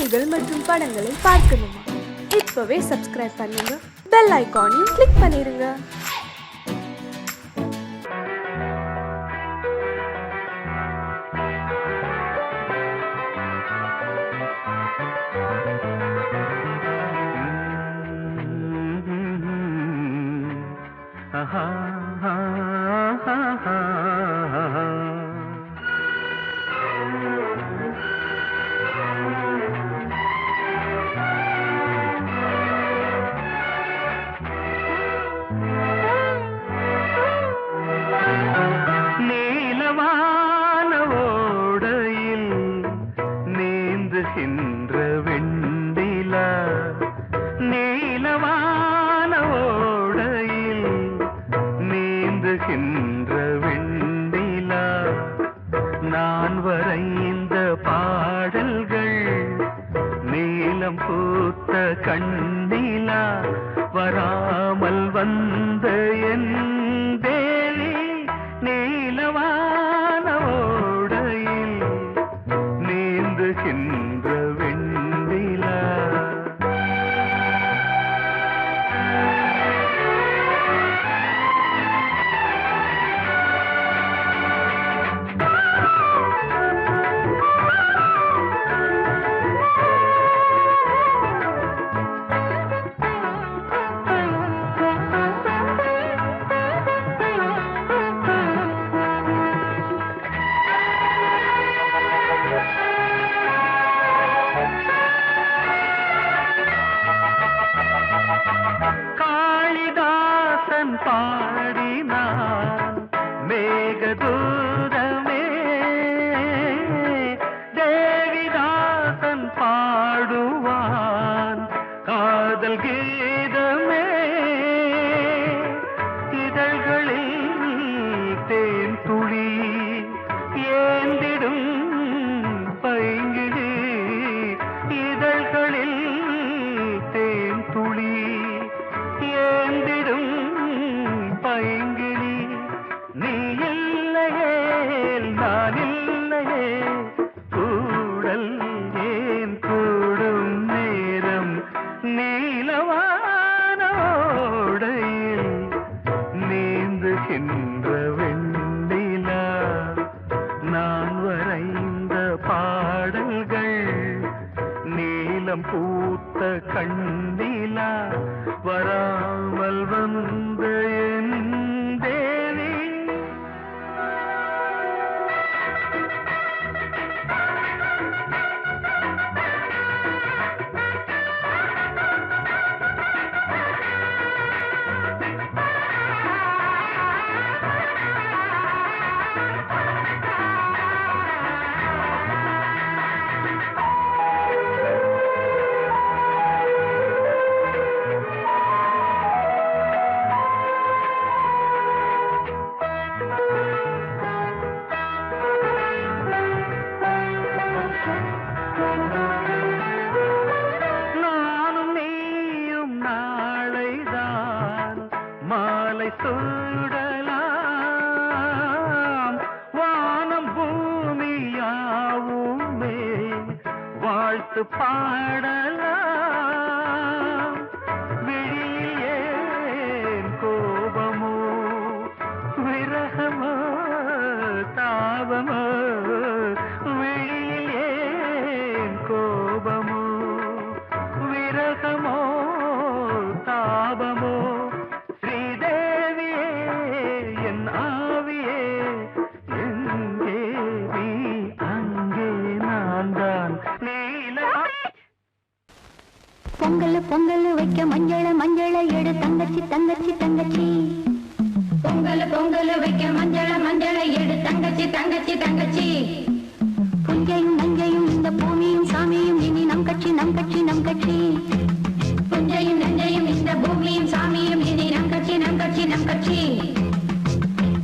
செய்திகள் மற்றும் படங்களை பார்க்கணுமா? இப்பவே சப்ஸ்கிரைப் பண்ணுங்க, பெல் ஐகானையும் கிளிக் பண்ணிருங்க. நான் வரைந்த பாடல்கள் நீலம் பூத்த கண்ணிலா வராமல் வந்த என் தேவி நீலவான ஓடையில் நீந்துகின்ற வெண்ணிலா. காளிதாசன் பாடினான் மேகதூதமே, தேவிதாசன் பாடுவான் காதல் கீதமே. இதழ்களில் தேன் துளி ஏந்திடும் பைங்கிழி, இதழ்களில் தேன் துளி ஏந்திடும் பைங்கிளி. நீ இல்லையே நான் இல்லையே கூடல் ஏன் கூடும் நேரம் நீலவானோடையில் நீந்துகின்ற வெண்ணிலா. நான் வரைந்த பாடல்கள் நீலம் பூத்த கண்ணிலா வராமல் வந்த என் தேவி. நானும் நீயும் நாளைதான் மாலை சூடலாம், வானம் பூமியாவுமே வாழ்த்து பாடலாம். விழியில் ஏன் கோபமோ விரகமோ தாபமோ, விழியில் ஏன் கோபமோ விரகமோ தாபமோ. ஸ்ரீதேவியே என் ஆவியே எங்கே நீ அங்கே நான் தான் நீல. பொங்கல் பொங்கல் வைக்க மஞ்சள மஞ்சள எடு தங்கச்சி தங்கச்சி தங்கச்சி. பொங்கல் பொங்கல் வைக்க மஞ்சள மஞ்சள எடு தங்கச்சி தங்கச்சி தங்கச்சி. புஞ்சையும் நஞ்சையும் இந்த பூமியும் சாமியும் இனி நம் கட்சி நம் கட்சி நம் கட்சி. புஞ்சையும் நஞ்சையும் இந்த பூமியும் சாமியும் இனி நம் கட்சி நம் கட்சி நம் கட்சி.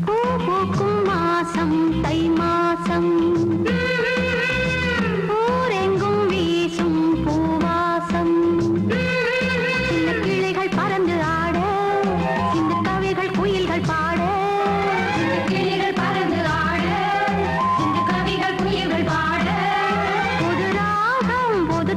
பூ பூக்கும் மாசம் தை மாசம், ஊரெங்கும் வீசும் பூவாசம். சின்ன கிளிகள் பறந்து ஆட, சின்ன கவிகள் குயில்கள் பாட. சின்ன கிளிகள் பறந்து ஆட, சின்ன கவிகள் குயில்கள் பாட. புது ராகம் புது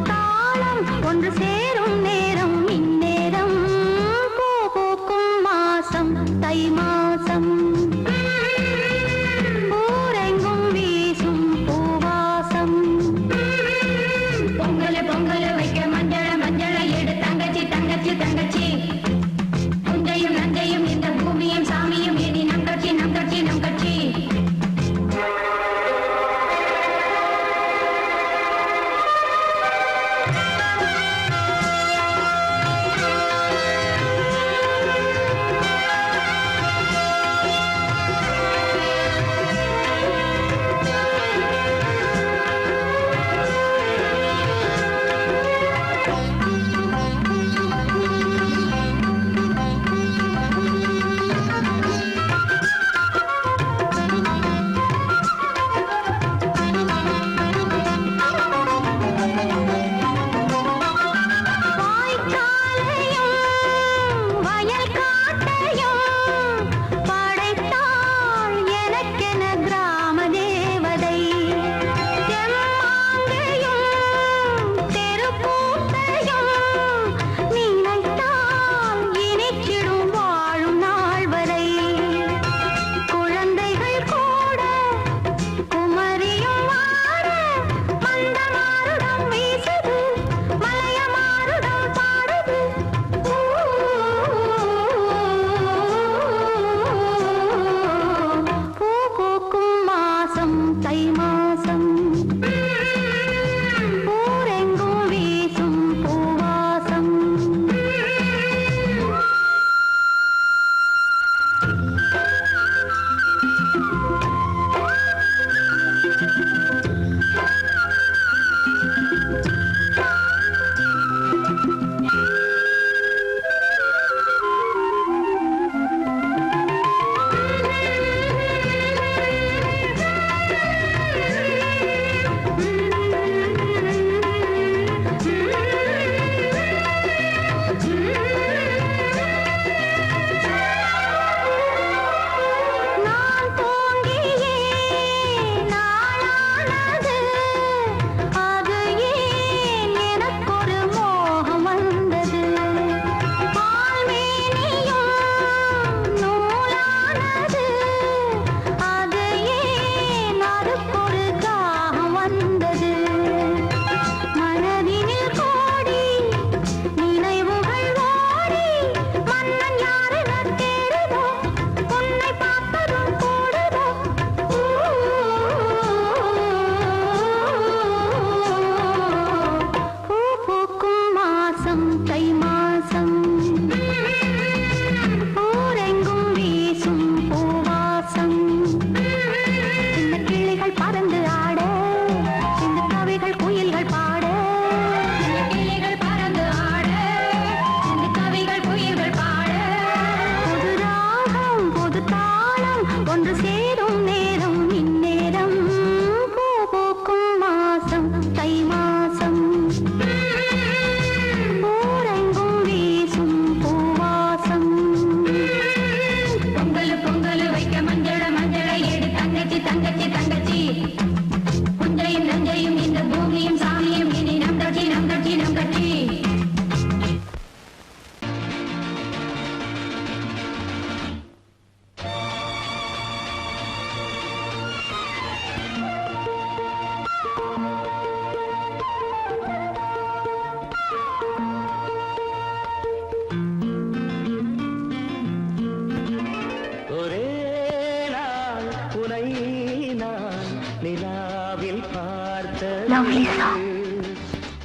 lovely song.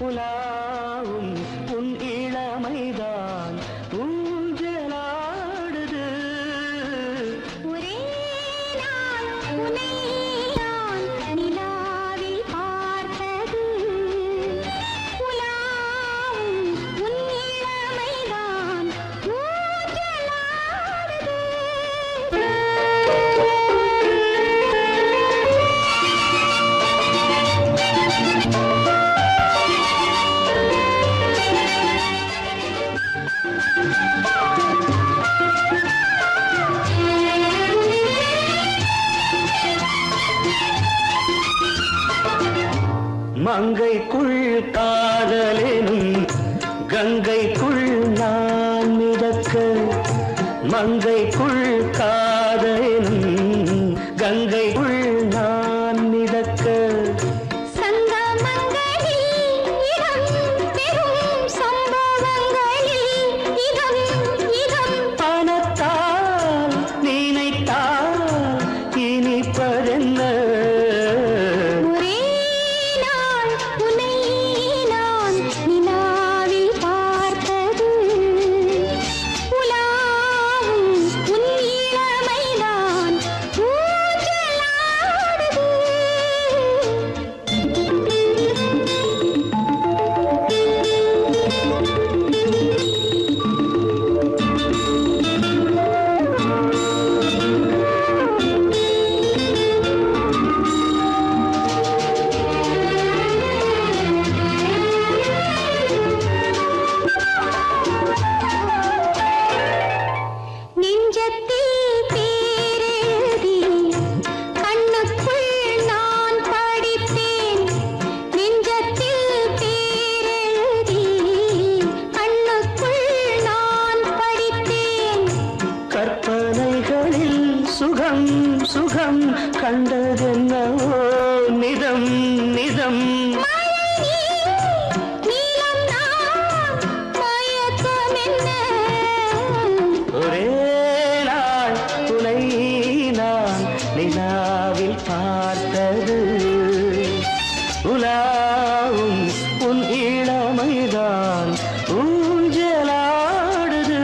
உலாவும் உன் இளமைதான் ஊஞ்சலாடுது. ஒரே நாள் உன்னை நான் நிலாவில் பார்த்தது. உலாவும் உன் இளமைதான் ஊஞ்சலாடுது. மங்கைக்குள் காதலெனும் கங்கைக்குள் நான் மிதக்க. மங்கைக்குள் காதலெனும் கங்கைக்குள் நான் மிதக்க. பணத்தால் நினைத்தால் இனிப்பதென்ன. கற்பனைகளில் சுகம் சுகம் கண்டதென்னவோ நிதம் நிதம். ஒரே நாள் துணை நான் நிலாவில் பார்த்தது. உலாவும் உன் இளமைதான் ஊஞ்சலாடுது.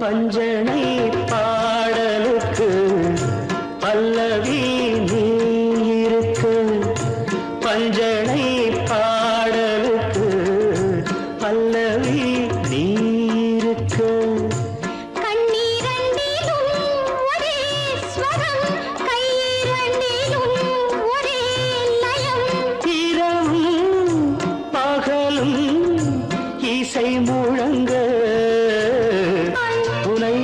பஞ்சனை பாடலுக்கு பல்லவி நீ இருக்கு. பஞ்சனை பாடலுக்கு பல்லவி நீ இருக்கு. இரவும் பகலும் இசை முழங்க. உனை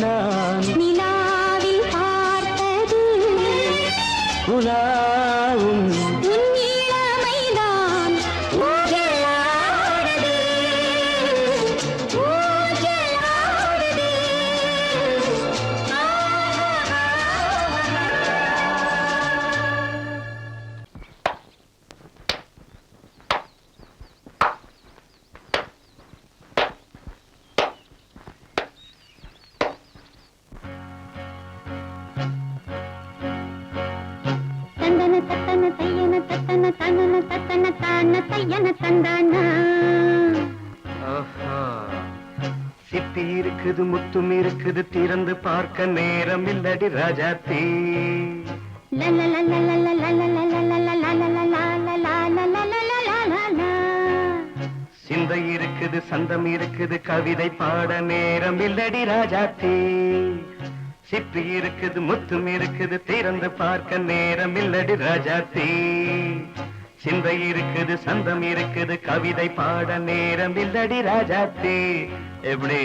நான் நிலாவில் பார்த்தது. உலாவும் உன் இளமைதான் ஊஞ்சலாடுது. ஊஞ்சலாடுது. தந்தன தத்தன தையன தத்தன தனன தத்தன தான தையன தந்தானா. ஆஹா. சிப்பி இருக்குது முத்தும் இருக்குது திறந்து பார்க்க நேரம் இல்லடி ராஜாத்தி. சிந்தை இருக்குது சந்தம் இருக்குது கவிதை பாட நேரம் இல்லடி ராஜாத்தி. சிப்பி இருக்குது முத்தும் இருக்குது திறந்து பார்க்க நேரம் இல்லடி ராஜாத்தி. சிந்தை இருக்குது சந்தம் இருக்குது கவிதை பாட நேரம் இல்லடி ராஜாத்தி. எப்படி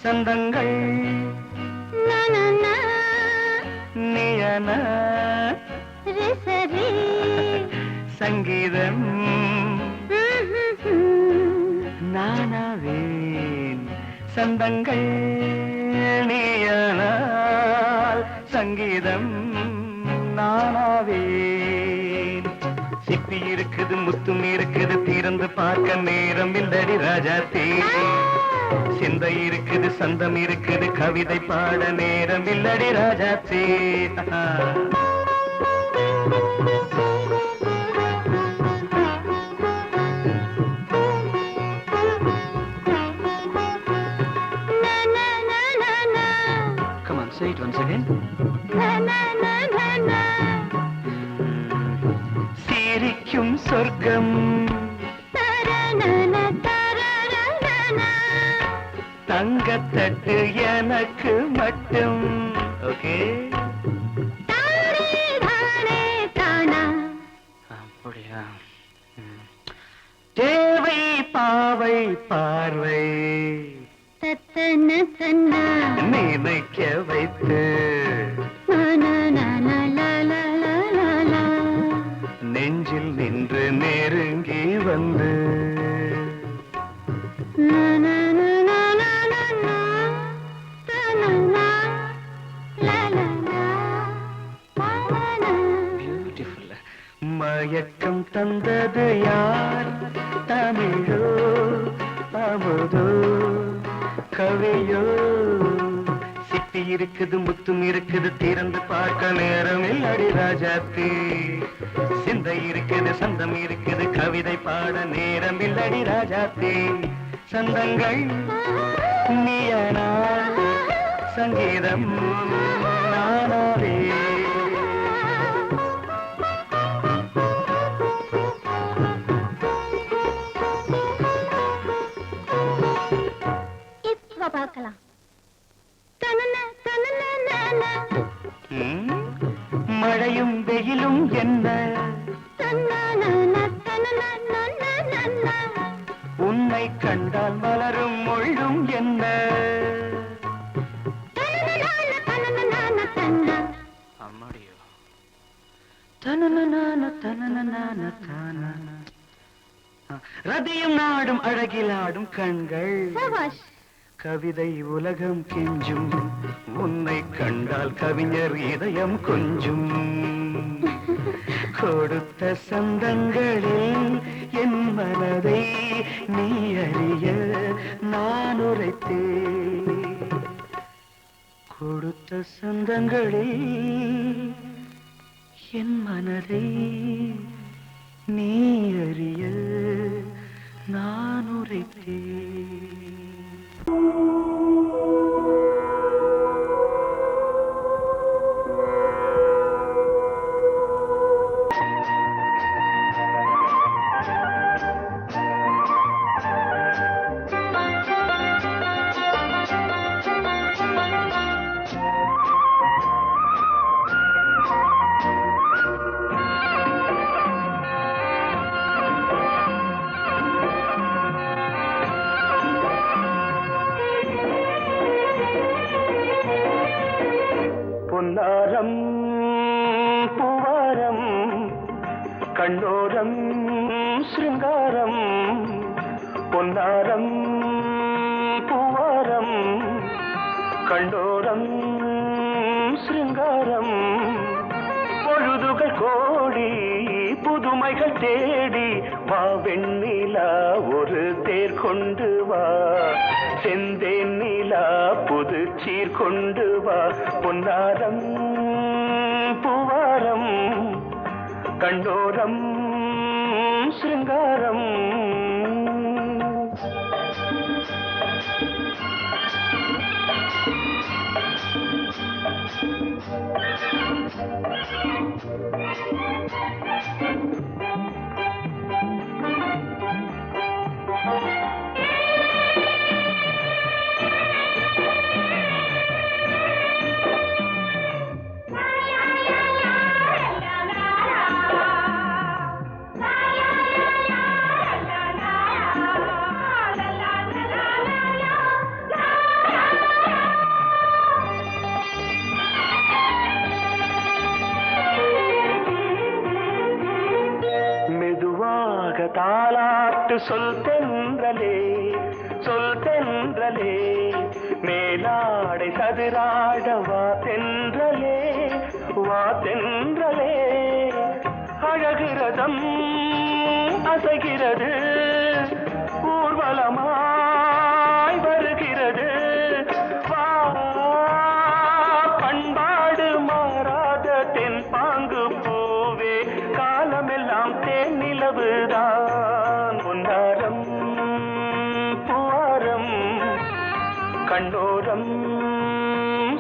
சந்தங்கள் நியன சங்கீதம் நானாவேன் சந்தங்கள் நீயானால் சங்கீதம் நானாவேன். சிப்பி இருக்குது முத்தும் இருக்குது திறந்து பார்க்க நேரம் இல்லடி ராஜாத்தே. சிந்தை இருக்குது சந்தம் இருக்குது கவிதை பாட நேரம் இல்லடி ராஜாத்தே. Come on, say it once again. சிரிக்கும் சொர்க்கம் தங்கத்தட்டு எனக்கு மட்டும். ஓகே, அப்படியா? தேவை பாவை பார்வை நினைக்க வைத்து நெஞ்சில் நின்று நெருங்கி வந்து மயக்கம் தந்தது யார்? தமிழோ அமுதோ கவியோ? சிப்பி இருக்குது முத்தும் இருக்குது திறந்து பார்க்க நேரம் இல்லடி ராஜாத்தி. சிந்தை இருக்குது சந்தம் இருக்குது கவிதை பாட நேரம் இல்லடி ராஜாத்தி. சந்தங்கள் நீயனா சங்கீதம் நானாவே. பார்க்கலாம். மழையும் வெயிலும் என்ன உன்னை கண்டால் மலரும் மொழியும் என்ன? அம்மாடியோ ரதியும் நாடும் அழகிலாடும் கண்கள் கவிதை உலகம் கெஞ்சும் உன்னை கண்டால் கவிஞர் இதயம் கொஞ்சும். கொடுத்த சந்தங்களில் என் மனதை நீ அறிய நான் உரைத்தேன். கொடுத்த சந்தங்களில் என் மனதை நீ அறிய நான் உரைத்தேன். பொன்னாரம் பூவாரம் கண்ணோரம் சிருங்காரம். பொன்னாரம் பூவாரம் கண்ணோரம் சிருங்காரம். பொழுதுகள் கோடி புதுமைகள் தேடி வா வெண்ணிலா ஒரு தேர் கொண்டு வா. செந்தேன் நிலா புது சீர் கொண்டு வா. பொன்னாரம் பூவாரம் கண்டோரம் சிருங்காரம். தாலாட்டு சொல் தென்றலே சொல் தென்றலே ஆடை சதுராட வா தென்றலே வா தென்றலே அழகிறதம் அசைகிறது ஊர்வலமாய் வருகிறது வா பண்பாடு மாறாத தென் பாங்கு பூவே காலமெல்லாம் தேன் நிலவுதான் பொன்னாரம் பூவாரம் கண்ணோரம்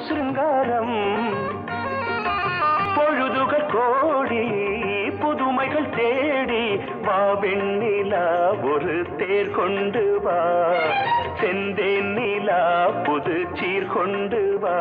சிருங்காரம் பொழுதுகள் கோடி புதுமைகள் தேடி வா வெண்ணிலா ஒரு தேர் கொண்டு வா செந்தேன் நிலா புது சீர் கொண்டு வா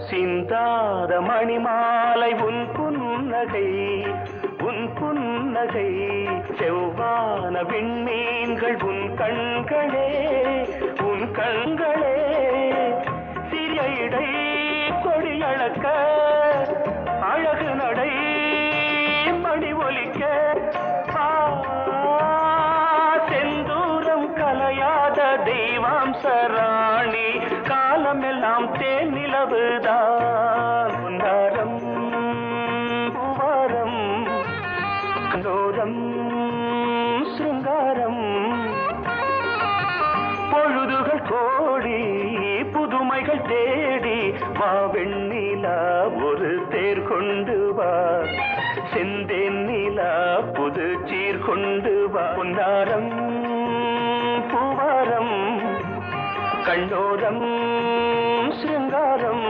சிந்தாத மணிமாலை உன் புன்னகை செவ்வான விண்மீன்கள் உன் கண்களே சிறிய இடை கொடியளக்க அழகு நடை மணி ஒலிக்க செந்தூரம் கலையாத தெய்வாம்சராணி காலமெல்லாம் தேன் நிலவுதான் பொன்னாரம் பூவாரம் கண்ணோரம் சிருங்காரம் பொழுதுகள் கோடி புதுமைகள் தேடி வா வெண்ணிலா ஒரு தேர் கொண்டு வா செந்தேன் நிலா புது சீர் கொண்டு வா பொன்னாரம் பூவாரம் கண்ணோரம் சிருங்காரம்